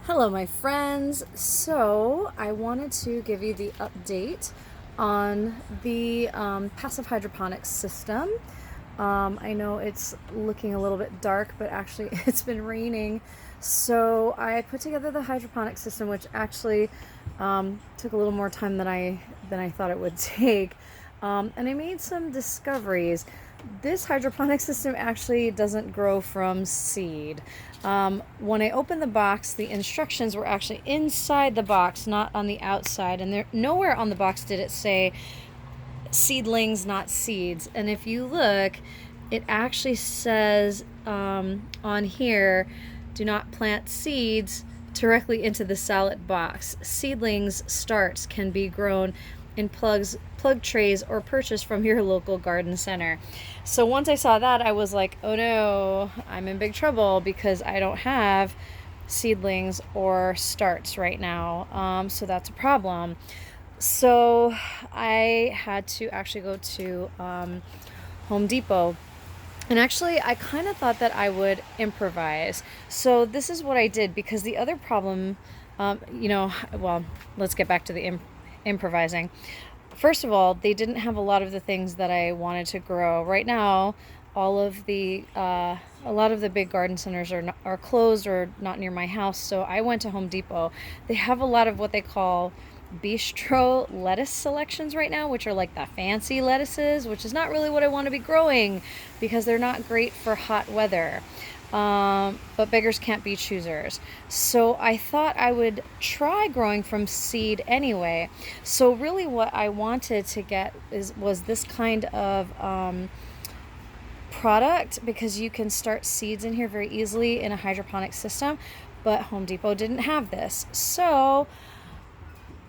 Hello, my friends. So, I wanted to give you the update on the passive hydroponics system. I know it's looking a little bit dark, but actually, it's been raining. So, I put together the hydroponic system, which actually took a little more time than I thought it would take. And I made some discoveries. This hydroponic system actually doesn't grow from seed. When I opened the box, the instructions were actually inside the box, not on the outside. And nowhere on the box did it say seedlings, not seeds. And if you look, it actually says on here, do not plant seeds directly into the salad box. Seedlings starts can be grown in plug trays or purchased from your local garden center. So once I saw that, I was like, oh no, I'm in big trouble because I don't have seedlings or starts right now. So that's a problem. So I had to actually go to Home Depot. And actually, I kind of thought that I would improvise. So this is what I did because the other problem, well, let's get back to the improvising. First of all, they didn't have a lot of the things that I wanted to grow. Right now, a lot of the big garden centers are closed or not near my house. So I went to Home Depot. They have a lot of what they call bistro lettuce selections right now, which are like the fancy lettuces, which is not really what I want to be growing because they're not great for hot weather. But beggars can't be choosers. So I thought I would try growing from seed anyway. So really what I wanted to get was this kind of product because you can start seeds in here very easily in a hydroponic system, but Home Depot didn't have this. So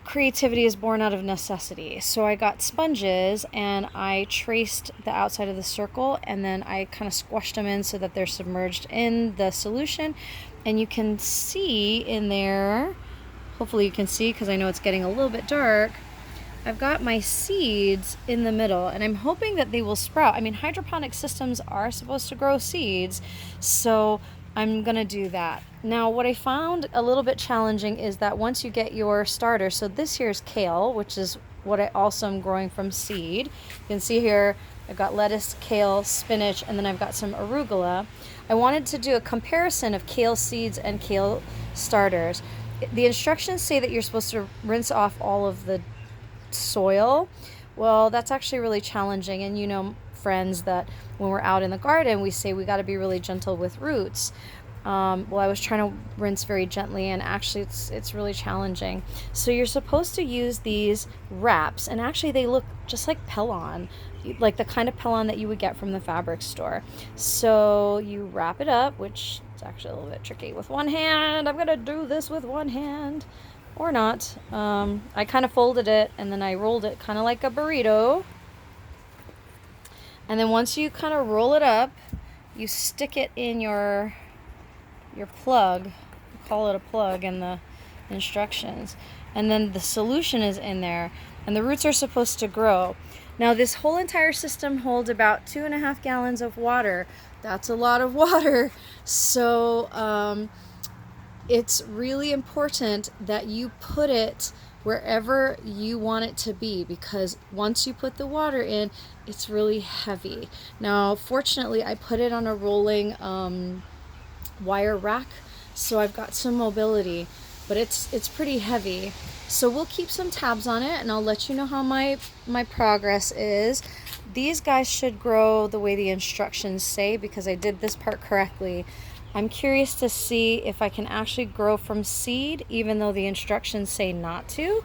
creativity is born out of necessity. So I got sponges and I traced the outside of the circle and then I kind of squashed them in so that they're submerged in the solution. And you can see in there, hopefully you can see because I know it's getting a little bit dark, I've got my seeds in the middle and I'm hoping that they will sprout. I mean, hydroponic systems are supposed to grow seeds, so I'm gonna do that. Now, what I found a little bit challenging is that once you get your starter, so this here is kale, which is what I also am growing from seed. You can see here, I've got lettuce, kale, spinach, and then I've got some arugula. I wanted to do a comparison of kale seeds and kale starters. The instructions say that you're supposed to rinse off all of the soil. Well, that's actually really challenging, and you know, friends, that when we're out in the garden we say we got to be really gentle with roots. Well, I was trying to rinse very gently and actually it's really challenging. So you're supposed to use these wraps, and actually they look just like Pellon, like the kind of Pellon that you would get from the fabric store. So you wrap it up, which is actually a little bit tricky with one hand. I'm gonna do this with one hand or not. I kind of folded it and then I rolled it kind of like a burrito. And then once you kind of roll it up, you stick it in your plug. Call it a plug in the instructions. And then the solution is in there and the roots are supposed to grow. Now this whole entire system holds about 2.5 gallons of water. That's a lot of water. So it's really important that you put it wherever you want it to be, because once you put the water in, it's really heavy. Now, fortunately, I put it on a rolling wire rack, so I've got some mobility, but it's pretty heavy. So we'll keep some tabs on it, and I'll let you know how my progress is. These guys should grow the way the instructions say because I did this part correctly. I'm curious to see if I can actually grow from seed, even though the instructions say not to.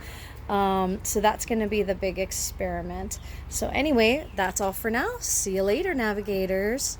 So that's going to be the big experiment. So anyway, that's all for now. See you later, navigators.